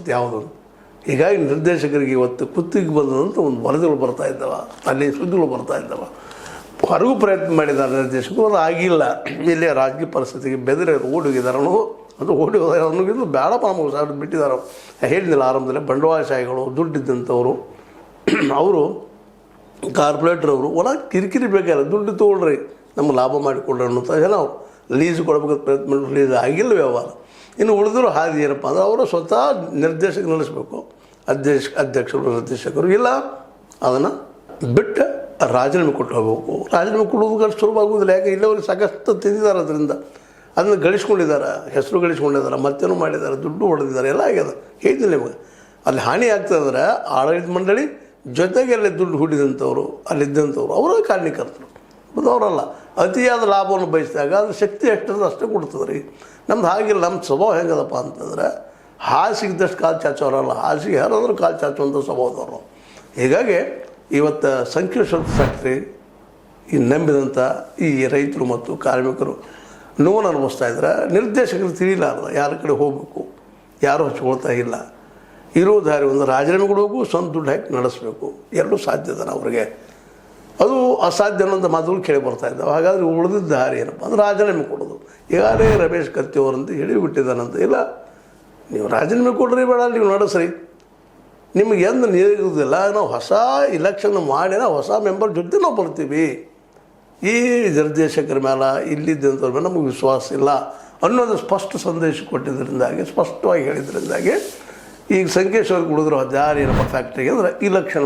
ಪರಿಸ್ಥಿತಿ ಯಾವುದು. ಹೀಗಾಗಿ ನಿರ್ದೇಶಕರಿಗೆ ಇವತ್ತು ಕುತ್ತಿಗೆ ಬಂದಂಥ ಒಂದು ವರದಿಗಳು ಬರ್ತಾ ಇದ್ದಾವೆ, ಅಲ್ಲಿ ಸುದ್ದಿಗಳು ಬರ್ತಾ ಇದ್ದಾವೆ. ಹೊರಗೂ ಪ್ರಯತ್ನ ಮಾಡಿದ್ದಾರೆ ನಿರ್ದೇಶಕರು, ಅದು ಆಗಿಲ್ಲ. ಇಲ್ಲೇ ರಾಜಕೀಯ ಪರಿಸ್ಥಿತಿಗೆ ಬೆದರಿ ಓಡಿ ಹೋಗಿದ್ದಾರೆ ಅನ್ನೋದು, ಅದು ಓಡಿ ಹೋದ ಅನ್ನೋದು ಬೇಡಪ್ಪ ನಮಗೆ ಸಾಧ್ಯ ಬಿಟ್ಟಿದ್ದಾರೆ. ಹೇಳಿದ್ದಿಲ್ಲ ಆರಂಭದಲ್ಲಿ ಬಂಡವಾಳಶಾಹಿಗಳು, ದುಡ್ಡಿದ್ದಂಥವ್ರು, ಅವರು ಕಾರ್ಪೊರೇಟ್ರವರು ಒಳಗೆ ಕಿರಿಕಿರಿ ಬೇಕಾದ್ರೆ ದುಡ್ಡು ತೊಗೊಳ್ರಿ ನಮ್ಗೆ ಲಾಭ ಮಾಡಿಕೊಡ್ರಿ ಅನ್ನೋಂಥ ಜನ ಅವರು ಲೀಸ್ ಕೊಡ್ಬೇಕಂತ ಪ್ರಯತ್ನ ಮಾಡಿ ಲೀಸ್ ಆಗಿಲ್ಲ ವ್ಯವಹಾರ. ಇನ್ನು ಉಳಿದಿರೋ ಹಾದಿ ಏನಪ್ಪ ಅಂದ್ರೆ ಅವರು ಸ್ವತಃ ನಿರ್ದೇಶಕ ನಡೆಸಬೇಕು, ಅಧ್ಯಕ್ಷರು ನಿರ್ದೇಶಕರು, ಇಲ್ಲ ಅದನ್ನು ಬಿಟ್ಟು ರಾಜೀನಾಮೆ ಕೊಟ್ಟು ಹೋಗಬೇಕು. ರಾಜೀನಾಮೆ ಕೊಡೋದು ಅಷ್ಟು ಸುಲಭವಾಗುವುದಿಲ್ಲ. ಯಾಕೆ ಇಲ್ಲವ್ರಿಗೆ ಸಾಕಷ್ಟು ತಿಂದಿದ್ದಾರೆ, ಅದರಿಂದ ಅದನ್ನು ಗಳಿಸ್ಕೊಂಡಿದ್ದಾರೆ, ಹೆಸರು ಗಳಿಸ್ಕೊಂಡಿದ್ದಾರೆ, ಮತ್ತೇನೋ ಮಾಡಿದ್ದಾರೆ, ದುಡ್ಡು ಹೊಡೆದಿದ್ದಾರೆ, ಎಲ್ಲ ಆಗ್ಯದ. ಹೇಳಿದ್ದಿಲ್ಲ ನಿಮಗೆ. ಅಲ್ಲಿ ಹಾನಿ ಆಗ್ತದಂದ್ರೆ ಆಡಳಿತ ಮಂಡಳಿ ಜೊತೆಗೆ ಅಲ್ಲಿ ದುಡ್ಡು ಹೂಡಿದಂಥವ್ರು, ಅಲ್ಲಿದ್ದಂಥವ್ರು ಅವರ ಕಾರಣೀಕರ್ತರು, ಮತ್ತು ಅವರಲ್ಲ. ಅತಿಯಾದ ಲಾಭವನ್ನು ಬಯಸಿದಾಗ ಅದ್ರ ಶಕ್ತಿ ಎಷ್ಟಂದ್ರೆ ಅಷ್ಟೇ ಕೊಡ್ತದೆ ರೀ. ನಮ್ದು ಹಾಗಿಲ್ಲ. ನಮ್ಮ ಸ್ವಭಾವ ಹೆಂಗದಪ್ಪ ಅಂತಂದರೆ ಹಾಸಿಗಿದ್ದಷ್ಟು ಕಾಲು ಚಾಚೋರಲ್ಲ, ಹಾಸಿಗೆ ಯಾರಾದರೂ ಕಾಲು ಚಾಚುವಂಥ ಸ್ವಭಾವದವರು. ಹೀಗಾಗಿ ಇವತ್ತು ಸಂಕೀರ್ಣ ಫ್ಯಾಕ್ಟ್ರಿ ಈ ನಂಬಿದಂಥ ಈ ರೈತರು ಮತ್ತು ಕಾರ್ಮಿಕರು ನೋವನ್ನು ಅನುಭವಿಸ್ತಾ ಇದ್ರೆ ನಿರ್ದೇಶಕರು ತಿಳಿಲಾರ್ದ ಯಾರ ಕಡೆ ಹೋಗಬೇಕು, ಯಾರೂ ಹಚ್ಕೊಳ್ತಾ ಇಲ್ಲ. ಇರೋ ದಾರಿ ಒಂದು ರಾಜೀನಾಮೆ ಕೊಡಬೇಕು, ಸ್ವಂತ ದುಡ್ಡು ಹಾಕಿ ನಡೆಸಬೇಕು, ಎರಡೂ ಸಾಧ್ಯದ ಅವ್ರಿಗೆ. ಅದು ಅಸಾಧ್ಯ ಅನ್ನೋಂಥ ಮಾತುಗಳು ಕೇಳಿ ಬರ್ತಾ ಇದ್ದಾವೆ. ಹಾಗಾದರೆ ಉಳಿದಿದ್ದ ದಾರಿ ಏನಪ್ಪ ಅಂದ್ರೆ ರಾಜೀನಾಮೆ ಕೊಡೋದು. ಈಗಾಗಲೇ ರಮೇಶ್ ಕತ್ತಿಯವರಂತ ಹೇಳಿಬಿಟ್ಟಿದ್ದಾನಂತ. ಇಲ್ಲ, ನೀವು ರಾಜೀನಾಮೆ ಕೊಡ್ರಿ, ಬೇಡ ನೀವು ನಡೆಸ್ರಿ, ನಿಮಗೆ ಎಂದು ನೀರುವುದಿಲ್ಲ. ನಾವು ಹೊಸ ಇಲೆಕ್ಷನ್ ಮಾಡಿ ಹೊಸ ಮೆಂಬರ್ ಜೊತೆ ನಾವು ಬರ್ತೀವಿ. ಈ ನಿರ್ದೇಶಕರ ಮೇಲೆ, ಇಲ್ಲಿದ್ದಂಥವ್ರ ಮೇಲೆ ನಮಗೆ ವಿಶ್ವಾಸ ಇಲ್ಲ ಅನ್ನೋದು ಸ್ಪಷ್ಟ ಸಂದೇಶ ಕೊಟ್ಟಿದ್ದರಿಂದಾಗಿ, ಸ್ಪಷ್ಟವಾಗಿ ಹೇಳಿದ್ರಿಂದಾಗಿ ಈಗ ಸಂಕೇಶ್ವರ್ಗೆ ಉಳಿದಿರೋ ದಾರಿ ಏನಪ್ಪ ಫ್ಯಾಕ್ಟ್ರಿಗೆ ಅಂದರೆ ಇಲೆಕ್ಷನ್